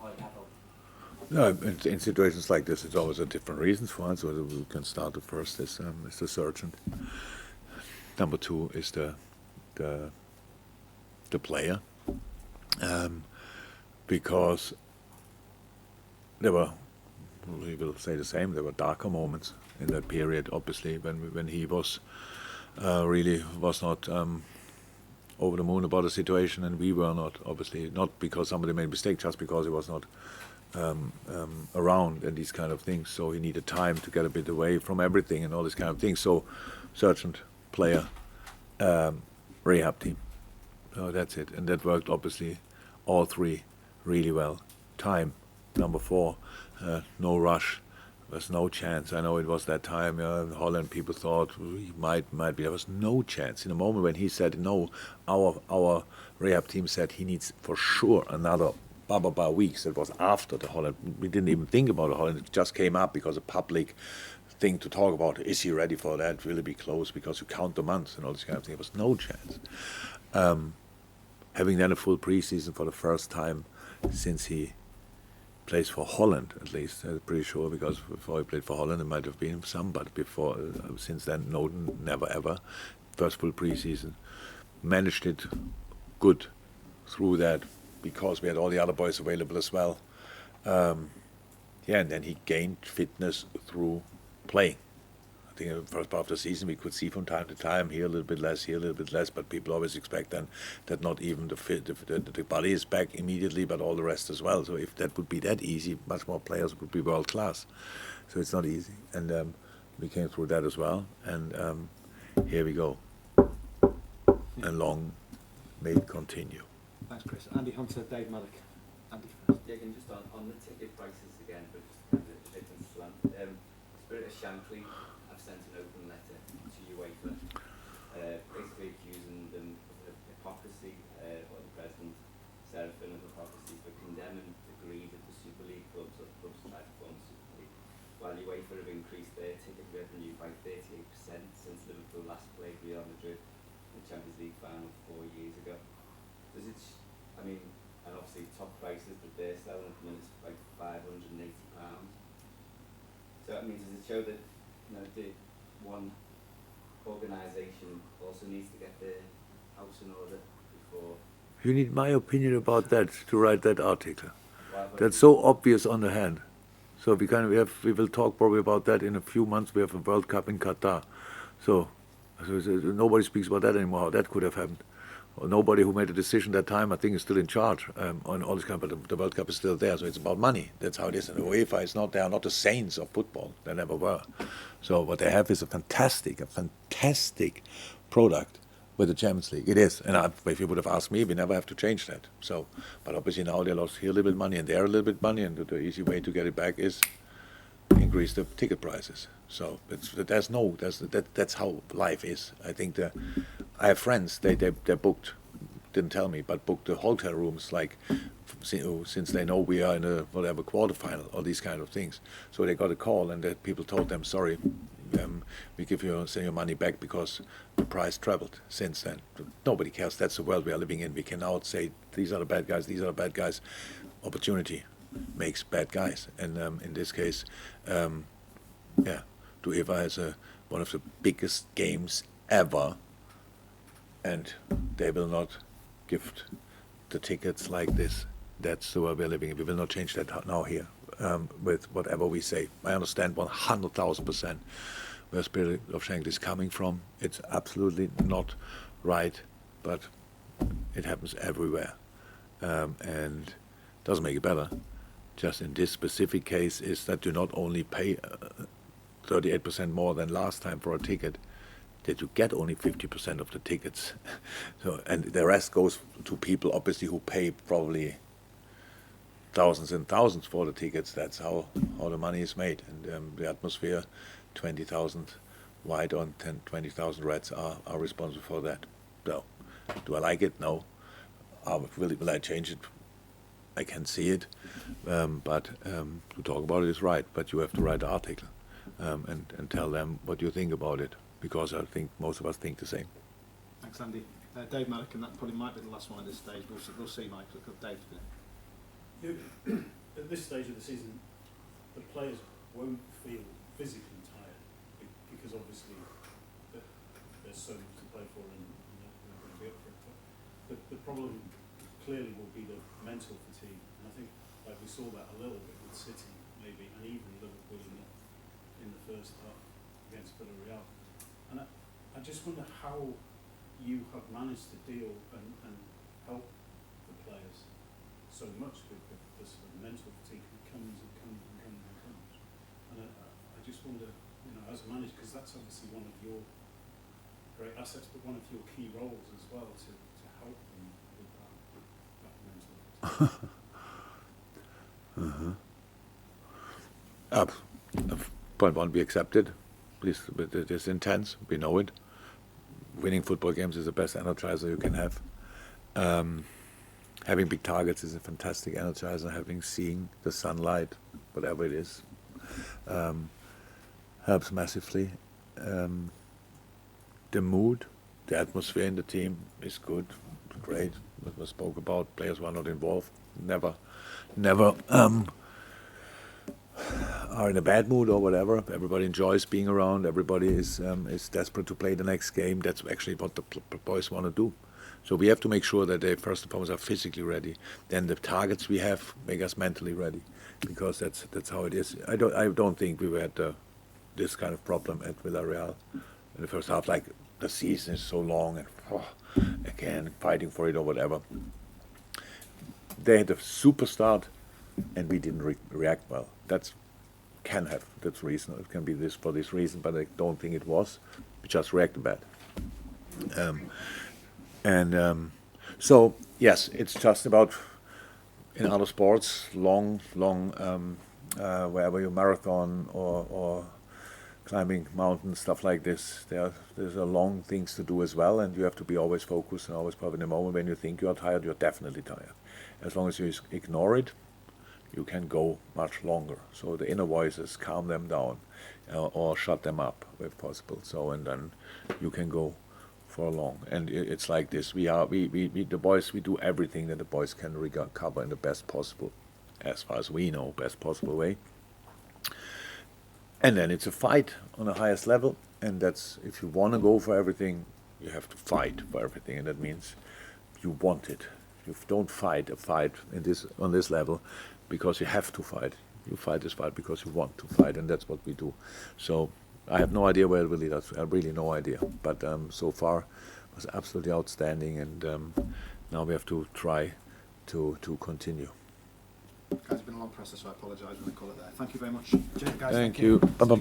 high level? No, in situations like this, it's always a different reasons for it. So we can start. The first is the surgeon. Number two is the player, because there were, we will say the same. There were darker moments in that period, obviously, when he was really was not over the moon about the situation, and we were not, obviously, not because somebody made a mistake, just because he was not around and these kind of things. So he needed time to get a bit away from everything and all these kind of things. So surgeon, player, rehab team. So that's it, and that worked obviously all three really well. Time, number four, no rush. There was no chance. I know it was that time in Holland. People thought he might be. There was no chance. In the moment when he said no, our rehab team said he needs for sure another weeks. It was after the Holland. We didn't even think about the Holland. It just came up because a public thing to talk about. Is he ready for that? Will it be close? Because you count the months and all this kind of thing. There was no chance. Having then a full preseason for the first time since he plays for Holland, at least, I'm pretty sure, because before he played for Holland, it might have been some, but before, since then, no, never ever. First full preseason. Managed it good through that, because we had all the other boys available as well. And then he gained fitness through playing. I think in the first part of the season we could see from time to time, here a little bit less, here a little bit less, but people always expect then that not even the body is back immediately, but all the rest as well. So if that would be that easy, much more players would be world class. So it's not easy. And we came through that as well. And here we go. And long may it continue. Thanks, Chris. Andy Hunter, Dave Maddock. Andy. Jurgen, just on the ticket prices again, but just kind of a different slant. Spirit of Shankly have sent an open letter to UEFA, basically accusing them of hypocrisy, or the president, Serafin, of hypocrisy for condemning the greed of the Super League clubs, or the clubs tried to form the Super League, while UEFA have increased their ticket revenue by 38% since Liverpool last played Real Madrid in the Champions League final 4 years ago. Does it, I mean, and obviously top prices that they're selling at the minute is like £580. So I mean, does it show that, you know, the one organisation also needs to get their house in order before? You need my opinion about that to write that article. That's so obvious on the hand. So we will talk probably about that in a few months. We have a World Cup in Qatar. So nobody speaks about that anymore. How that could have happened. Or nobody who made a decision that time, I think, is still in charge on all this kind of, but the World Cup is still there, so it's about money. That's how it is. And UEFA is not, they are not the saints of football. They never were. So what they have is a fantastic product with the Champions League. It is. And if you would have asked me, we never have to change that. So, but obviously now they lost here a little bit money and there a little bit money, and the easy way to get it back is increase the ticket prices. So that's how life is. I think I have friends, they booked, didn't tell me, but booked the hotel rooms like since they know we are in a whatever quarterfinal or these kind of things. So they got a call and that people told them, sorry, we send your money back because the price trebled since then. Nobody cares. That's the world we are living in. We can now say these are the bad guys, these are the bad guys. Opportunity makes bad guys, and in this case, UEFA has one of the biggest games ever, and they will not gift the tickets like this. That's the world we're living in. We will not change that now here with whatever we say. I understand 100,000% where Spirit of Shankly is coming from. It's absolutely not right, but it happens everywhere, and doesn't make it better. Just in this specific case is that you not only pay 38% more than last time for a ticket, that you get only 50% of the tickets. So, and the rest goes to people obviously who pay probably thousands and thousands for the tickets. That's how the money is made. And the atmosphere, 20,000 white on 20,000 reds are responsible for that. So, do I like it? No. Will I change it? I can see it, but to talk about it is right. But you have to write the article and tell them what you think about it, because I think most of us think the same. Thanks, Andy. Dave Maddock, and that probably might be the last one at this stage. We'll see, Mike. Look up Dave. At this stage of the season, the players won't feel physically tired because obviously there's so much to play for and they're going to be up for it. But the problem clearly will be the mental fatigue, and I think like we saw that a little bit with City maybe, and even Liverpool in the first half against Villarreal. And I just wonder how you have managed to deal and help the players so much with the sort of mental fatigue that comes and comes and comes and comes. And I just wonder, you know, as a manager, because that's obviously one of your great assets, but one of your key roles as well, to help them with that mental fatigue. Point one, we accept it. Please, but it is intense. We know it. Winning football games is the best energizer you can have. Having big targets is a fantastic energizer. Seeing the sunlight, whatever it is, helps massively. The mood, the atmosphere in the team is good, great. What was spoke about, players were not involved. Never are in a bad mood or whatever. Everybody enjoys being around. Everybody is desperate to play the next game. That's actually what the boys want to do. So we have to make sure that they first and foremost are physically ready. Then the targets we have make us mentally ready, because that's how it is. I don't think we had this kind of problem at Villarreal in the first half. Like the season is so long and again fighting for it or whatever. They had a super start, and we didn't react well. That's reason. It can be this for this reason, but I don't think it was. We just reacted bad. So yes, it's just about, in other sports, long wherever you marathon or climbing mountains, stuff like this. There's a long things to do as well, and you have to be always focused and always probably in the moment. When you think you are tired, you're definitely tired. As long as you ignore it, you can go much longer. So the inner voices, calm them down or shut them up if possible. So, and then you can go for long. And it's like this. The boys, we do everything that the boys can recover in the best possible, as far as we know, best possible way. And then it's a fight on the highest level. And that's, if you want to go for everything, you have to fight for everything. And that means you want it. You don't fight a fight on this level because you have to fight. You fight this fight because you want to fight, and that's what we do. So I have no idea where it will lead us. I have really no idea. But so far it was absolutely outstanding, and now we have to try to continue. Guys, it's been a long process, so I apologise when I call it there. Thank you very much. Cheers, guys. Thank you. Bye-bye.